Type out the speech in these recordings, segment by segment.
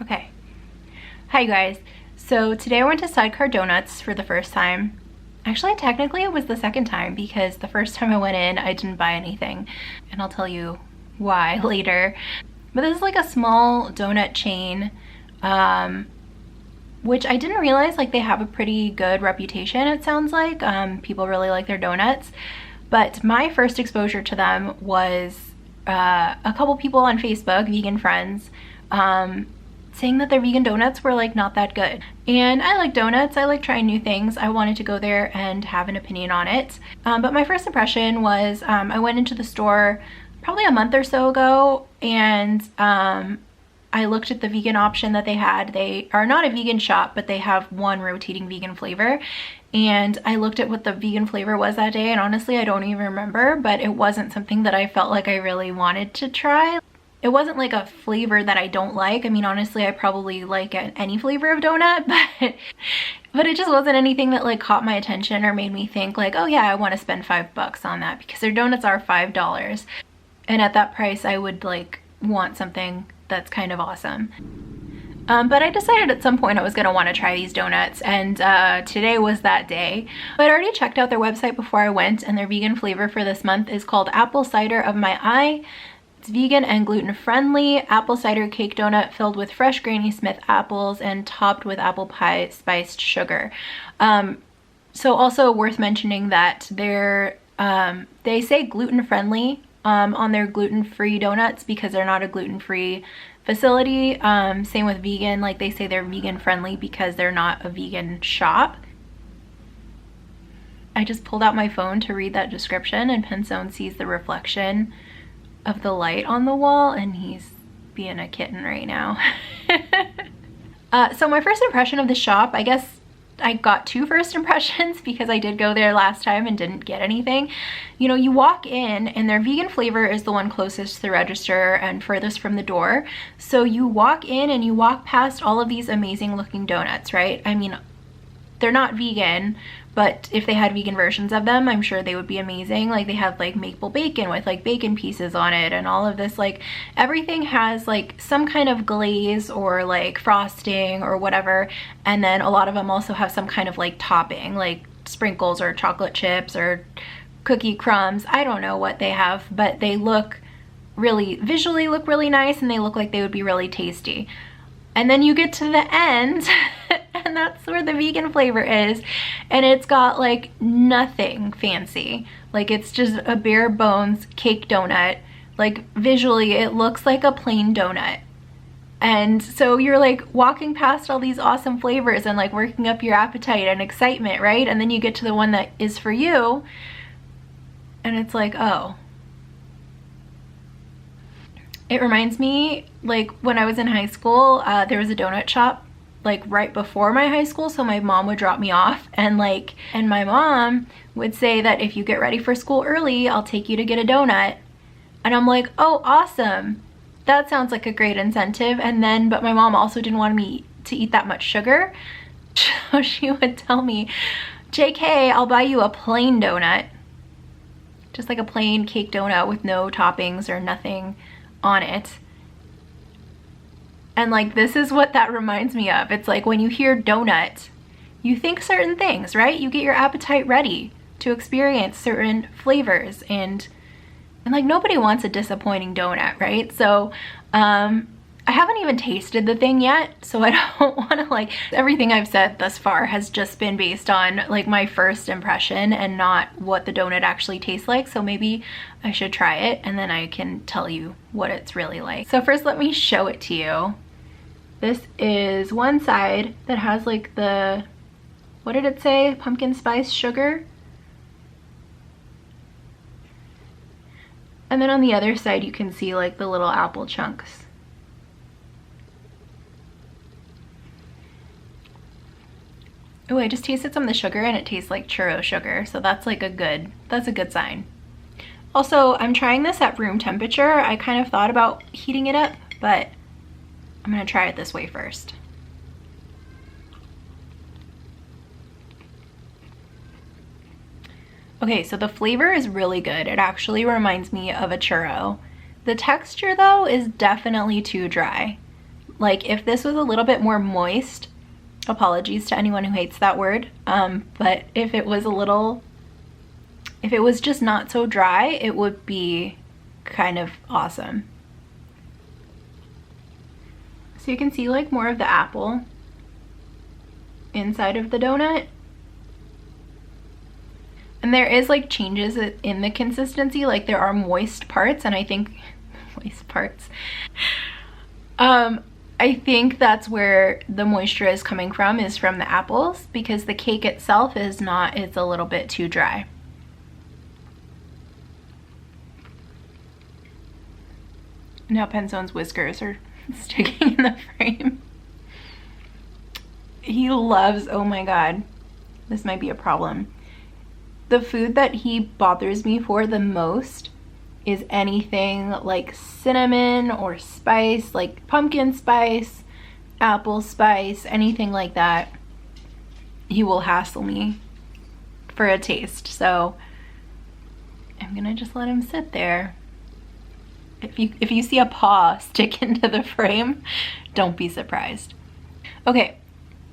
Okay. Hi guys. So today I went to Sidecar Doughnuts for the first time. Actually, technically it was the second time because the first time I went in, I didn't buy anything. And I'll tell you why later. But this is like a small donut chain, which I didn't realize like they have a pretty good reputation, it sounds like. People really like their donuts. But my first exposure to them was a couple people on Facebook, vegan friends, saying that their vegan donuts were like not that good. And I like donuts, I like trying new things. I wanted to go there and have an opinion on it. But my first impression was I went into the store probably a month or so ago, and I looked at the vegan option that they had. They are not a vegan shop, but they have one rotating vegan flavor. And I looked at what the vegan flavor was that day, and honestly I don't even remember, but it wasn't something that I felt like I really wanted to try. It wasn't like a flavor that I don't like. I mean, honestly, I probably like any flavor of donut, but it just wasn't anything that like caught my attention or made me think like, oh yeah, I want to spend $5 on that, because their donuts are $5. And at that price, I would like want something that's kind of awesome. But I decided at some point I was gonna want to try these donuts, and today was that day. I'd already checked out their website before I went, and their vegan flavor for this month is called Apple Cider of My Eye. It's vegan and gluten-friendly apple cider cake donut filled with fresh Granny Smith apples and topped with apple pie spiced sugar. So also worth mentioning that they say gluten-friendly on their gluten-free donuts because they're not a gluten-free facility. Same with vegan, like they say they're vegan-friendly because they're not a vegan shop. I just pulled out my phone to read that description, and Pinzone sees the reflection of the light on the wall, and he's being a kitten right now. So my first impression of the shop, I guess I got two first impressions because I did go there last time and didn't get anything. You know, you walk in and their vegan flavor is the one closest to the register and furthest from the door. So you walk in and you walk past all of these amazing looking donuts, right? I mean, they're not vegan, but if they had vegan versions of them, I'm sure they would be amazing. Like they have like maple bacon with like bacon pieces on it and all of this, like everything has like some kind of glaze or like frosting or whatever. And then a lot of them also have some kind of like topping, like sprinkles or chocolate chips or cookie crumbs. I don't know what they have, but they look really, visually look really nice, and they look like they would be really tasty. And then you get to the end and that's where the vegan flavor is, and it's got like nothing fancy. Like it's just a bare bones cake donut. Like visually it looks like a plain donut. And so you're like walking past all these awesome flavors and like working up your appetite and excitement, right? And then you get to the one that is for you and it's like, oh. It reminds me, like when I was in high school, there was a donut shop like right before my high school, so my mom would drop me off, and my mom would say that if you get ready for school early, I'll take you to get a donut. And I'm like, oh awesome, that sounds like a great incentive. And then but my mom also didn't want me to eat that much sugar, so she would tell me, JK, I'll buy you a plain donut, just like a plain cake donut with no toppings or nothing on it. And like this is what that reminds me of. It's like when you hear donut, you think certain things, right? You get your appetite ready to experience certain flavors, and like nobody wants a disappointing donut, right? So I haven't even tasted the thing yet, so I don't want to like, everything I've said thus far has just been based on like my first impression and not what the donut actually tastes like. So maybe I should try it and then I can tell you what it's really like. So first let me show it to you. This is one side that has like the, what did it say? Pumpkin spice sugar. And then on the other side you can see like the little apple chunks. Oh, I just tasted some of the sugar and it tastes like churro sugar, so that's like that's a good sign. Also, I'm trying this at room temperature. I kind of thought about heating it up, but I'm gonna try it this way first. Okay, so the flavor is really good. It actually reminds me of a churro. The texture though is definitely too dry. Like if this was a little bit more moist, apologies to anyone who hates that word, but if it was just not so dry, it would be kind of awesome. So you can see like more of the apple inside of the donut. And there is like changes in the consistency, like there are moist parts, and I think moist parts. I think that's where the moisture is coming from, is from the apples, because the cake itself is not, it's a little bit too dry. Now Penzone's whiskers are sticking in the frame. He loves, oh my god, this might be a problem. The food that he bothers me for the most is anything like cinnamon or spice, like pumpkin spice, apple spice, anything like that. He will hassle me for a taste. So I'm gonna just let him sit there. If you see a paw stick into the frame, don't be surprised. Okay,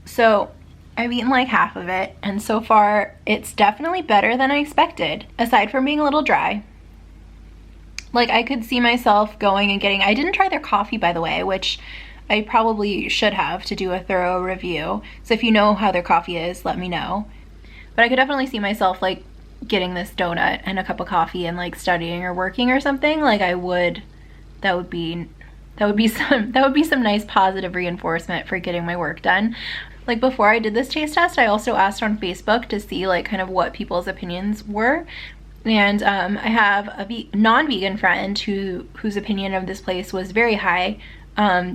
so I've eaten like half of it, and so far it's definitely better than I expected, aside from being a little dry. Like I could see myself going and getting, I didn't try their coffee by the way, which I probably should have to do a thorough review. So if you know how their coffee is, let me know. But I could definitely see myself like getting this donut and a cup of coffee and like studying or working or something. Like I would, that would be some nice positive reinforcement for getting my work done. Like before I did this taste test, I also asked on Facebook to see like kind of what people's opinions were. And I have a non-vegan friend whose opinion of this place was very high.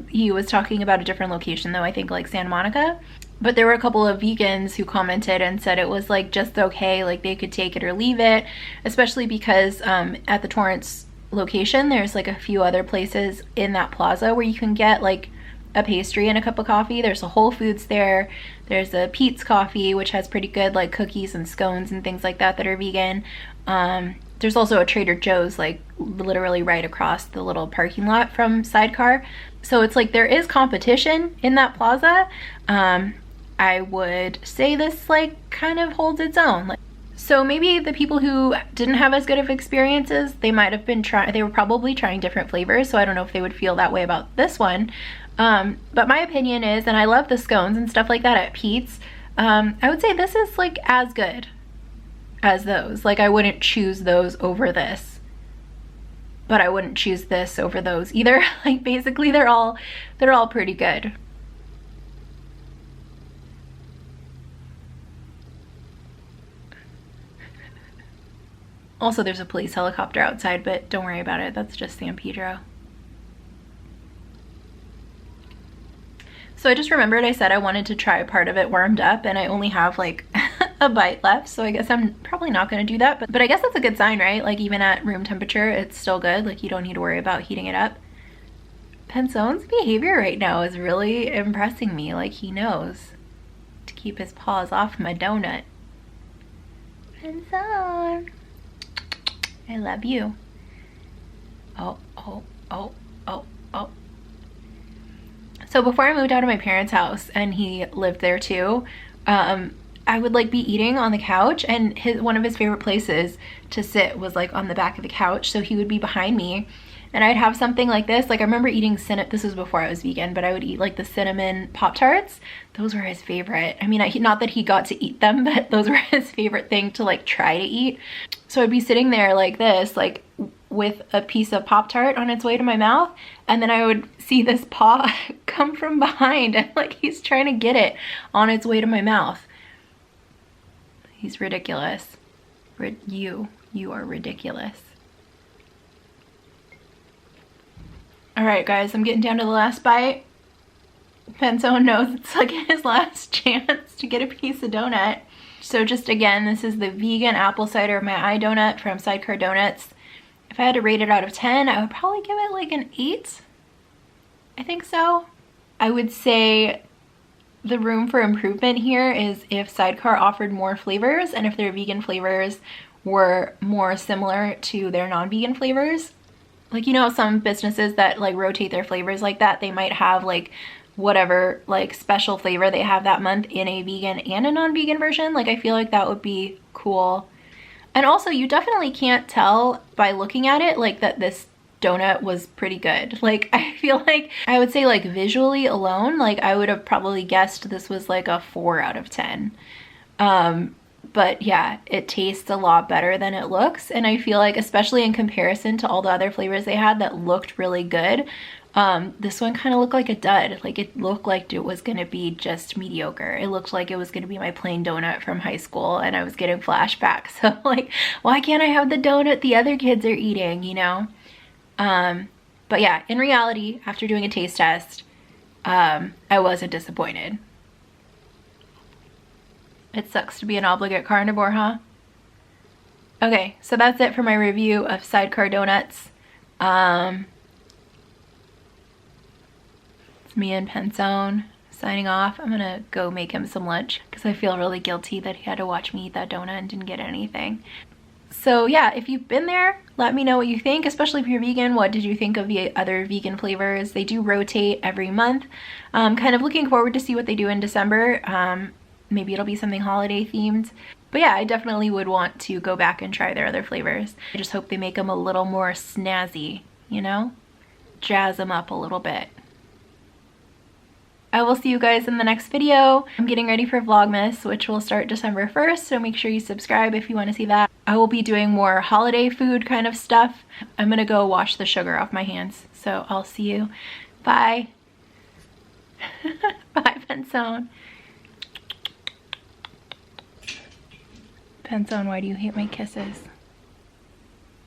He was talking about a different location though, I think like Santa Monica. But there were a couple of vegans who commented and said it was like just okay, like they could take it or leave it, especially because at the Torrance location, there's like a few other places in that plaza where you can get like a pastry and a cup of coffee. There's a Whole Foods there. There's a Pete's Coffee, which has pretty good like cookies and scones and things like that are vegan. There's also a Trader Joe's like literally right across the little parking lot from Sidecar. So it's like there is competition in that plaza. I would say this like kind of holds its own. So maybe the people who didn't have as good of experiences, they might have been they were probably trying different flavors, so I don't know if they would feel that way about this one. But my opinion is, and I love the scones and stuff like that at Pete's, I would say this is like as good as those. Like I wouldn't choose those over this, but I wouldn't choose this over those either. Like basically they're all pretty good. Also, there's a police helicopter outside, but don't worry about it. That's just San Pedro. So I just remembered I said I wanted to try part of it warmed up, and I only have like a bite left, so I guess I'm probably not going to do that. But I guess that's a good sign, right? Like even at room temperature, it's still good. Like you don't need to worry about heating it up. Penzone's behavior right now is really impressing me. Like he knows to keep his paws off my donut. Penzone, I love you. Oh, oh, oh, oh, oh. So before I moved out of my parents' house, and he lived there too, I would like be eating on the couch, and one of his favorite places to sit was like on the back of the couch. So he would be behind me, and I'd have something like this. Like I remember eating this was before I was vegan, but I would eat like the cinnamon Pop-Tarts. Those were his favorite. I mean, not that he got to eat them, but those were his favorite thing to like try to eat. So I'd be sitting there like this, like with a piece of Pop-Tart on its way to my mouth, and then I would see this paw come from behind and like he's trying to get it on its way to my mouth. He's ridiculous. You are ridiculous. All right, guys, I'm getting down to the last bite. Penzone knows it's like his last chance to get a piece of donut. So just again, this is the vegan apple cider my eye donut from Sidecar Doughnuts. If I had to rate it out of 10, I would probably give it like an 8. I think so. I would say the room for improvement here is if Sidecar offered more flavors and if their vegan flavors were more similar to their non-vegan flavors. Like, you know, some businesses that like rotate their flavors like that, they might have like whatever like special flavor they have that month in a vegan and a non-vegan version. Like, I feel like that would be cool. And also, you definitely can't tell by looking at it like that this donut was pretty good. Like, I feel like I would say like visually alone, like I would have probably guessed this was like a 4 out of 10. But yeah, it tastes a lot better than it looks. And I feel like, especially in comparison to all the other flavors they had that looked really good, this one kind of looked like a dud. Like, it looked like it was gonna be just mediocre. It looked like it was gonna be my plain donut from high school, and I was getting flashbacks. So like, why can't I have the donut the other kids are eating, you know? But yeah, in reality, after doing a taste test, I wasn't disappointed. It sucks to be an obligate carnivore, huh? Okay, so that's it for my review of Sidecar Doughnuts. It's me and Pensone signing off. I'm gonna go make him some lunch because I feel really guilty that he had to watch me eat that donut and didn't get anything. So yeah, if you've been there, let me know what you think, especially if you're vegan. What did you think of the other vegan flavors? They do rotate every month. Kind of looking forward to see what they do in December. Maybe it'll be something holiday themed. But yeah, I definitely would want to go back and try their other flavors. I just hope they make them a little more snazzy, you know? Jazz them up a little bit. I will see you guys in the next video. I'm getting ready for Vlogmas, which will start December 1st, so make sure you subscribe if you want to see that. I will be doing more holiday food kind of stuff. I'm gonna go wash the sugar off my hands, so I'll see you. Bye. Bye, Pensone. Pensone, why do you hate my kisses?